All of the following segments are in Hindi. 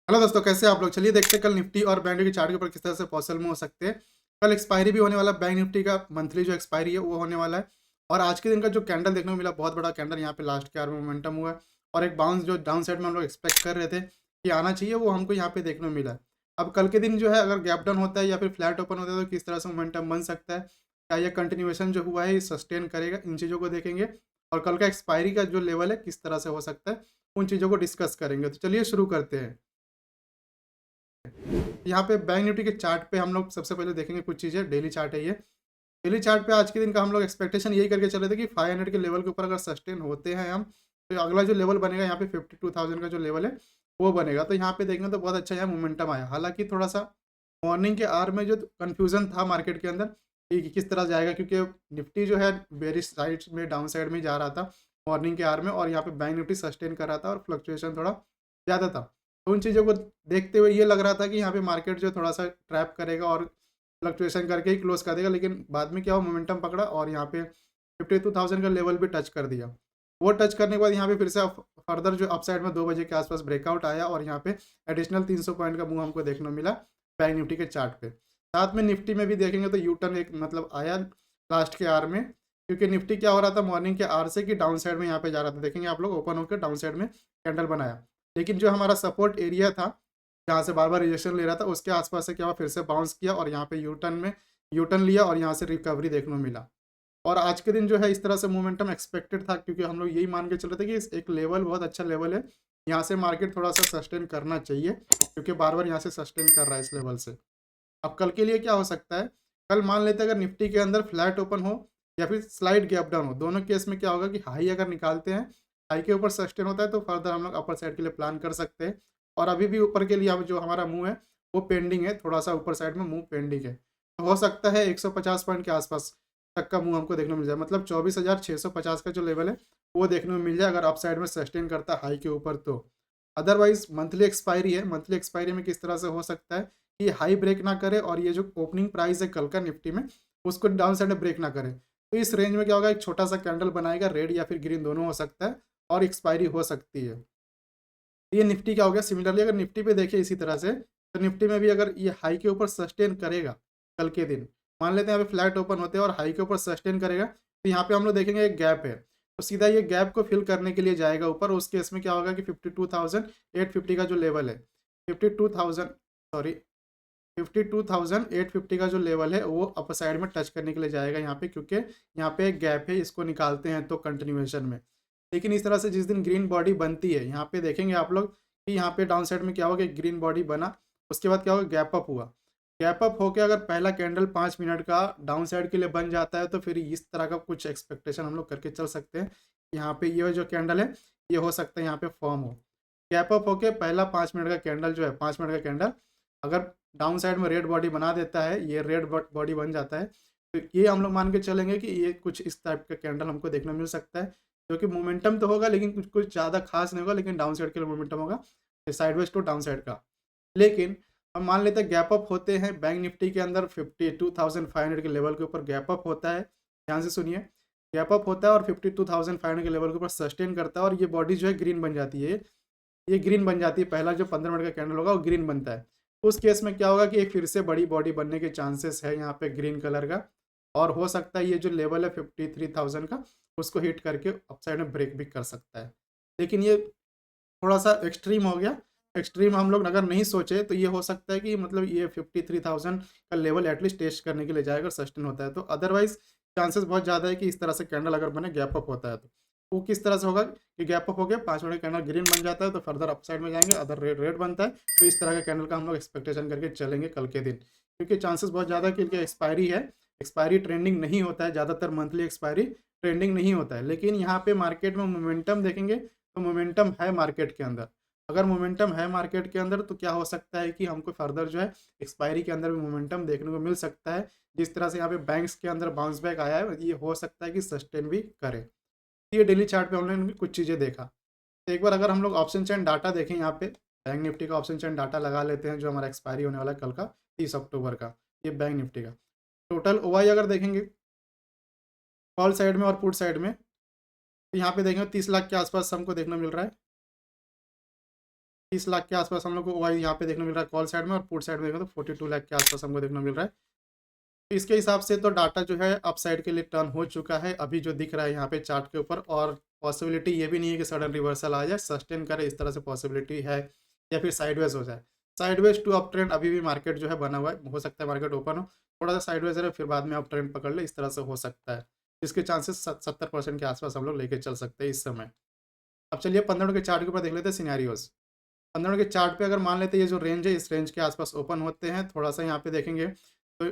हेलो दोस्तों, कैसे हैं आप लोग। चलिए देखते हैं कल निफ्टी और बैंक निफ्टी के चार्ट के ऊपर किस तरह से पॉसिबल मूव हो सकते हैं। कल एक्सपायरी भी होने वाला है, बैंक निफ्टी का मंथली जो एक्सपायरी है वो होने वाला है। और आज के दिन का जो कैंडल देखने को मिला, बहुत बड़ा कैंडल यहाँ पे लास्ट के आवर में मोमेंटम हुआ है। और एक बाउंस जो डाउन साइड में हम लोग एक्सपेक्ट कर रहे थे कि आना चाहिए, वो हमको यहाँ पे देखने को मिला है। अब कल के दिन जो है, अगर गैप डाउन होता है या फिर फ्लैट ओपन होता है तो किस तरह से मोमेंटम बन सकता है, क्या ये कंटिन्यूएशन जो हुआ है ये सस्टेन करेगा, इन चीज़ों को देखेंगे। और कल का एक्सपायरी का जो लेवल है किस तरह से हो सकता है, उन चीज़ों को डिस्कस करेंगे। तो चलिए शुरू करते हैं। यहाँ पे बैंक निफ्टी के चार्ट पे हम लोग सबसे पहले देखेंगे कुछ चीज़ें। डेली चार्ट है ये। डेली चार्ट पे आज के दिन का हम लोग एक्सपेक्टेशन यही करके चल रहे थे कि 500 के लेवल के ऊपर अगर सस्टेन होते हैं हम, तो अगला जो लेवल बनेगा यहाँ पे 52,000 का जो लेवल है वो बनेगा। तो यहाँ पे देखेंगे तो बहुत अच्छा यहाँ मोमेंटम आया। हालांकि थोड़ा सा मॉर्निंग के आवर में जो कन्फ्यूजन था मार्केट के अंदर कि किस तरह जाएगा, क्योंकि निफ्टी जो है बेरिश साइड में, डाउन साइड में जा रहा था मॉर्निंग के आवर में, और यहाँ पे बैंक निफ्टी सस्टेन कर रहा था और फ्लक्चुएशन थोड़ा ज़्यादा था। तो उन चीज़ों को देखते हुए ये लग रहा था कि यहाँ पे मार्केट जो थोड़ा सा ट्रैप करेगा और फ्लक्चुएशन करके ही क्लोज कर देगा। लेकिन बाद में क्या हुआ, मोमेंटम पकड़ा और यहाँ पे 52,000 का लेवल भी टच कर दिया। वो टच करने के बाद यहाँ पे फिर से फर्दर जो अपसाइड में 2 बजे के आसपास ब्रेकआउट आया और यहाँ पे एडिशनल 300 पॉइंट का मूव हमको देखने को मिला बैंक निफ्टी के चार्ट पे। साथ में निफ्टी में भी देखेंगे तो यू टर्न एक मतलब आया लास्ट के आवर में, क्योंकि निफ्टी क्या हो रहा था मॉर्निंग के आवर से कि डाउन साइड में यहाँ पे जा रहा था। देखेंगे आप लोग, ओपन होकर डाउन साइड में कैंडल बनाया, लेकिन जो हमारा सपोर्ट एरिया था जहाँ से बार बार रिजेक्शन ले रहा था, उसके आसपास से क्या हुआ, फिर से बाउंस किया और यहाँ पे यू टर्न लिया और यहाँ से रिकवरी देखने को मिला। और आज के दिन जो है इस तरह से मोमेंटम एक्सपेक्टेड था, क्योंकि हम लोग यही मान के चल रहे थे कि एक लेवल बहुत अच्छा लेवल है, यहाँ से मार्केट थोड़ा सा सस्टेन करना चाहिए, क्योंकि बार बार यहाँ से सस्टेन कर रहा है इस लेवल से। अब कल के लिए क्या हो सकता है, कल मान लेते हैं अगर निफ्टी के अंदर फ्लैट ओपन हो या फिर स्लाइड गैप डाउन हो, दोनों केस में क्या होगा कि हाई अगर निकालते हैं, हाई के ऊपर सस्टेन होता है तो फर्दर हम लोग अपर साइड के लिए प्लान कर सकते हैं। और अभी भी ऊपर के लिए अब जो हमारा मूव है वो पेंडिंग है, थोड़ा सा ऊपर साइड में मूव पेंडिंग है। तो हो सकता है 150 पॉइंट के आसपास तक का मूव हमको देखने को मिल जाए, मतलब 24,650 का जो लेवल है वो देखने को मिल जाए अगर अप साइड में सस्टेन करता है हाई के ऊपर तो। अदरवाइज मंथली एक्सपायरी है, मंथली एक्सपायरी में किस तरह से हो सकता है कि हाई ब्रेक ना करे और ये जो ओपनिंग प्राइस है कल का निफ्टी में उसको डाउन साइड में ब्रेक ना करे। तो इस रेंज में क्या होगा, एक छोटा सा कैंडल बनाएगा, रेड या फिर ग्रीन दोनों हो सकता है और एक्सपायरी हो सकती है। ये निफ्टी क्या हो गया। सिमिलरली अगर निफ्टी पे देखें इसी तरह से, तो निफ्टी में भी अगर ये हाई के ऊपर सस्टेन करेगा कल के दिन, मान लेते हैं यहाँ पे फ्लैट ओपन होते हैं और हाई के ऊपर सस्टेन करेगा, तो यहाँ पे हम लोग देखेंगे एक गैप है, तो सीधा ये गैप को फिल करने के लिए जाएगा ऊपर। उस केस में क्या होगा कि 52,850 का जो लेवल है, 52,000 सॉरी 52,850 का जो लेवल है वो अपर साइड में टच करने के लिए जाएगा यहाँ पे, क्योंकि यहाँ पे एक गैप है, इसको निकालते हैं तो कंटिन्यूएशन में। लेकिन इस तरह से जिस दिन ग्रीन बॉडी बनती है, यहाँ पे देखेंगे आप लोग कि यहाँ पे डाउन साइड में क्या होगा, ग्रीन बॉडी बना, उसके बाद क्या होगा, गैप अप हुआ। गैप अप होकर अगर पहला कैंडल 5 मिनट का डाउन साइड के लिए बन जाता है, तो फिर इस तरह का कुछ एक्सपेक्टेशन हम लोग करके चल सकते हैं। यहाँ पे ये जो कैंडल है ये हो सकता है यहाँ पे फॉर्म हो। गैप अप होके पहला 5 मिनट का कैंडल जो है, 5 मिनट का कैंडल अगर डाउन साइड में रेड बॉडी बना देता है, ये रेड बॉडी बन जाता है, तो ये हम लोग मान के चलेंगे कि ये कुछ इस टाइप का कैंडल हमको देखने मिल सकता है, जो कि मोमेंटम तो होगा लेकिन कुछ कुछ ज़्यादा खास नहीं होगा, लेकिन डाउन साइड के लिए मोमेंटम होगा, साइडवेज टू डाउन साइड का। लेकिन हम मान लेते हैं गैप अप होते हैं बैंक निफ्टी के अंदर 52,500 के लेवल के ऊपर गैप अप होता है। ध्यान से सुनिए, गैप अप होता है और 52,500 के लेवल के ऊपर सस्टेन करता है और ये बॉडी जो है ग्रीन बन जाती है। ये ग्रीन बन जाती है, पहला जो 15 मिनट का कैंडल होगा वो ग्रीन बनता है। उस केस में क्या होगा कि एक फिर से बड़ी बॉडी बनने के चांसेस है यहाँ पे ग्रीन कलर का, और हो सकता है ये जो लेवल है 53,000 का उसको हिट करके अपसाइड में ब्रेक भी कर सकता है। लेकिन ये थोड़ा सा एक्सट्रीम हो गया। एक्सट्रीम हम लोग अगर नहीं सोचे तो ये हो सकता है कि मतलब ये 53,000 का लेवल एटलीस्ट टेस्ट करने के लिए जाएगा, सस्टेन होता है तो। अदरवाइज चांसेस बहुत ज़्यादा है कि इस तरह से कैंडल अगर बने गैप अप होता है तो। वो किस तरह से होगा कि गैप अप हो गया, 5 मिनट कैंडल ग्रीन बन जाता है तो फर्दर अपसाइड में जाएंगे, अदर रेड रेड बनता है, तो इस तरह का कैंडल का हम लोग एक्सपेक्टेशन करके चलेंगे कल के दिन, क्योंकि चांसेस बहुत ज़्यादा है कि इनकी एक्सपायरी है। एक्सपायरी ट्रेंडिंग नहीं होता है, ज़्यादातर मंथली एक्सपायरी ट्रेंडिंग नहीं होता है, लेकिन यहाँ पे मार्केट में मोमेंटम देखेंगे तो मोमेंटम है मार्केट के अंदर। अगर मोमेंटम है मार्केट के अंदर तो क्या हो सकता है कि हमको फर्दर जो है एक्सपायरी के अंदर भी मोमेंटम देखने को मिल सकता है। जिस तरह से यहाँ पे बैंक्स के अंदर बाउंस बैक आया है, ये हो सकता है कि सस्टेन भी करे। ये डेली चार्ट पे हमने कुछ चीज़ें देखा। तो एक बार अगर हम लोग ऑप्शन चेन डाटा देखें, यहाँ पे बैंक निफ्टी का ऑप्शन चेन डाटा लगा लेते हैं जो हमारा एक्सपायरी होने वाला है कल का 30 अक्टूबर का। ये बैंक निफ्टी का टोटल ओवाई अगर देखेंगे कॉल साइड में और पुट साइड में, तो यहाँ पे देखेंगे 30 लाख के आसपास हमको देखने मिल रहा है। 30 लाख के आसपास हम लोग को ओआई यहाँ पे देखने मिल रहा है कॉल साइड में, और पुट साइड में देखें तो 42 लाख के आसपास हमको देखने मिल रहा है। तो इसके हिसाब से तो डाटा जो है अप साइड के लिए टर्न हो चुका है अभी जो दिख रहा है यहाँ पे चार्ट के ऊपर, और पॉसिबिलिटी ये भी नहीं है कि सडन रिवर्सल आ जाए, सस्टेन करे, इस तरह से पॉसिबिलिटी है, या फिर साइडवेज हो जाए। साइडवेज टू अप ट्रेंड अभी भी मार्केट जो है बना हुआ है, हो सकता है मार्केट ओपन हो, थोड़ा सा साइडवेज रहे फिर बाद में अप ट्रेंड पकड़ ले, इस तरह से हो सकता है। इसके चांसेस 70% के आसपास हम लोग लेके चल सकते हैं इस समय। अब चलिए 15 मिनट के चार्ट के ऊपर देख लेते हैं सिनेरियोज। 15 मिनट के चार्ट पे अगर मान लेते हैं ये जो रेंज है इस रेंज के आसपास ओपन होते हैं, थोड़ा सा यहाँ पे देखेंगे तो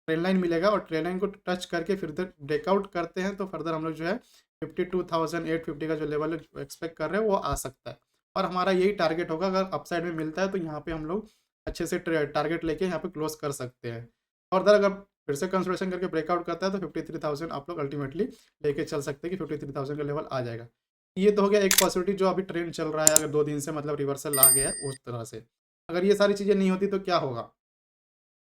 ट्रेंड लाइन मिलेगा, और ट्रेंड लाइन को टच करके फिर ब्रेकआउट करते हैं तो फर्दर हम लोग जो है 52,850 का जो लेवल एक्सपेक्ट कर रहे हैं वो आ सकता है, और हमारा यही टारगेट होगा। अगर अपसाइड में मिलता है तो यहाँ पे हम लोग अच्छे से टारगेट लेके यहाँ पे क्लोज कर सकते हैं। फर्दर अगर फिर से कंसोलिडेशन करके ब्रेकआउट करता है तो 53,000 आप लोग अल्टीमेटली लेके चल सकते हैं कि 53,000 का लेवल आ जाएगा। ये तो हो गया एक पॉसिबिलिटी जो अभी ट्रेंड चल रहा है, अगर 2 दिन से मतलब रिवर्सल आ गया है उस तरह से। अगर ये सारी चीज़ें नहीं होती तो क्या होगा?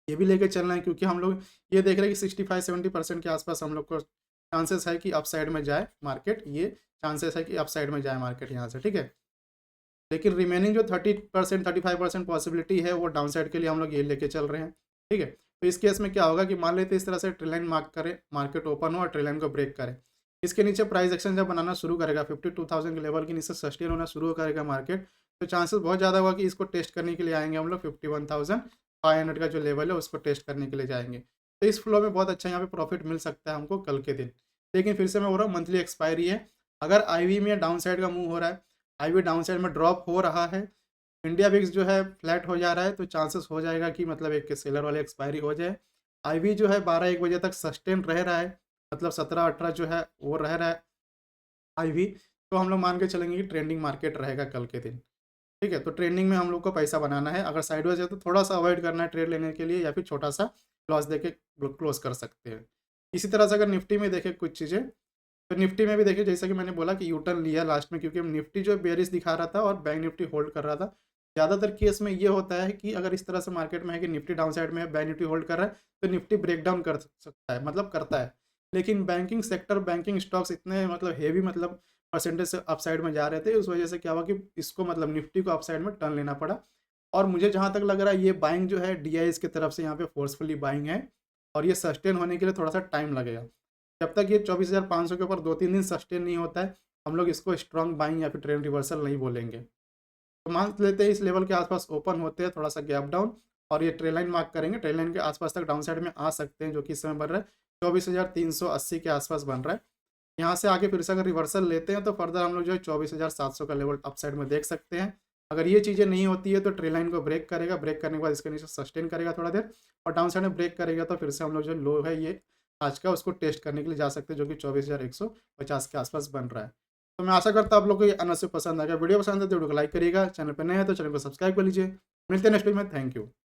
ये भी लेके चलना है, क्योंकि हम लोग ये देख रहे हैं कि 65-70% के आसपास हम लोग को चांसेस है कि अपसाइड में जाए मार्केट, ये चांसेस है कि अपसाइड में जाए मार्केट यहाँ से, ठीक है। लेकिन रिमेनिंग जो 30% 35% पॉसिबिलिटी है वो डाउन साइड के लिए हम लोग ये लेके चल रहे हैं, ठीक है। तो इस केस में क्या होगा कि मान लेते इस तरह से ट्रेल लाइन मार्क करे, मार्केट ओपन हो और ट्रेल लाइन को ब्रेक करे, इसके नीचे प्राइस एक्शन जब बनाना शुरू करेगा 52,000 के लेवल के नीचे सस्टेन होना शुरू करेगा मार्केट, तो चांसेस बहुत ज़्यादा होगा कि इसको टेस्ट करने के लिए आएंगे हम लोग 51,500 का जो लेवल है उसको टेस्ट करने के लिए जाएंगे। तो इस फ्लो में बहुत अच्छा यहाँ पे प्रॉफिट मिल सकता है हमको कल के दिन। लेकिन फिर से मैं बोल रहा हूँ मंथली एक्सपायरी है, अगर आईवी में डाउन साइड का मूव हो रहा है, आईवी डाउन साइड में ड्रॉप हो रहा है, इंडिया विक्स जो है फ्लैट हो जा रहा है, तो चांसेस हो जाएगा कि मतलब एक सेलर वाले एक्सपायरी हो जाए। आईवी जो है 12-1 बजे तक सस्टेन रह रहा है, मतलब 17-18 जो है वो रह रहा है आईवी, तो हम लोग मान के चलेंगे कि ट्रेंडिंग मार्केट रहेगा कल के दिन, ठीक है। तो ट्रेंडिंग में हम लोग को पैसा बनाना है, अगर साइडवेज है तो थोड़ा सा अवॉइड करना है ट्रेड लेने के लिए, या फिर छोटा सा लॉस देके क्लोज कर सकते हैं। इसी तरह से अगर निफ्टी में देखें कुछ चीज़ें, तो निफ्टी में भी देखिए जैसा कि मैंने बोला कि यू टर्न लिया लास्ट में, क्योंकि निफ्टी जो बेरिश दिखा रहा था और बैंक निफ्टी होल्ड कर रहा था। ज़्यादातर केस में ये होता है कि अगर इस तरह से मार्केट में है कि निफ्टी डाउन साइड में है, बैंक निफ्टी होल्ड कर रहा है, तो निफ्टी ब्रेक डाउन कर सकता है, मतलब करता है। लेकिन बैंकिंग सेक्टर, बैंकिंग स्टॉक्स इतने मतलब हेवी मतलब परसेंटेज से अपसाइड में जा रहे थे, उस वजह से क्या हुआ कि इसको मतलब निफ्टी को अपसाइड में टर्न लेना पड़ा। और मुझे जहाँ तक लग रहा है ये बाइंग जो है डीआईएस की तरफ से यहाँ पे फोर्सफुली बाइंग है, और ये सस्टेन होने के लिए थोड़ा सा टाइम लगेगा। जब तक ये 24,500 के ऊपर 2-3 दिन सस्टेन नहीं होता है, हम लोग इसको स्ट्रॉन्ग बाइंग या फिर ट्रेंड रिवर्सल नहीं बोलेंगे। तो मान लेते हैं इस लेवल के आसपास ओपन होते हैं, थोड़ा सा गैप डाउन, और ये ट्रेल लाइन मार्क करेंगे, ट्रेल लाइन के आसपास तक डाउन साइड में आ सकते हैं, जो कि इस समय बन रहा है 24,380 के आसपास बन रहा है। यहाँ से आगे फिर से अगर रिवर्सल लेते हैं तो फर्दर हम लोग जो है 24,700 का लेवल अप साइड में देख सकते हैं। अगर ये चीज़ें नहीं होती है तो ट्रेल लाइन को ब्रेक करेगा, ब्रेक करने के बाद इसके नीचे सस्टेन करेगा थोड़ा देर, और डाउन साइड में ब्रेक करेगा तो फिर से हम लोग जो लो है ये आज का उसको टेस्ट करने के लिए जा सकते हैं, जो कि 24,150 के आसपास बन रहा है। तो मैं आशा करता हूँ आप लोग को ये अनावश्यक पसंद आएगा। वीडियो पसंद है तो वीडियो को लाइक करिएगा, चैनल पर नए हैं तो चैनल को सब्सक्राइब कर लीजिए। मिलते हैं नेक्स्ट वीडियो में, थैंक यू।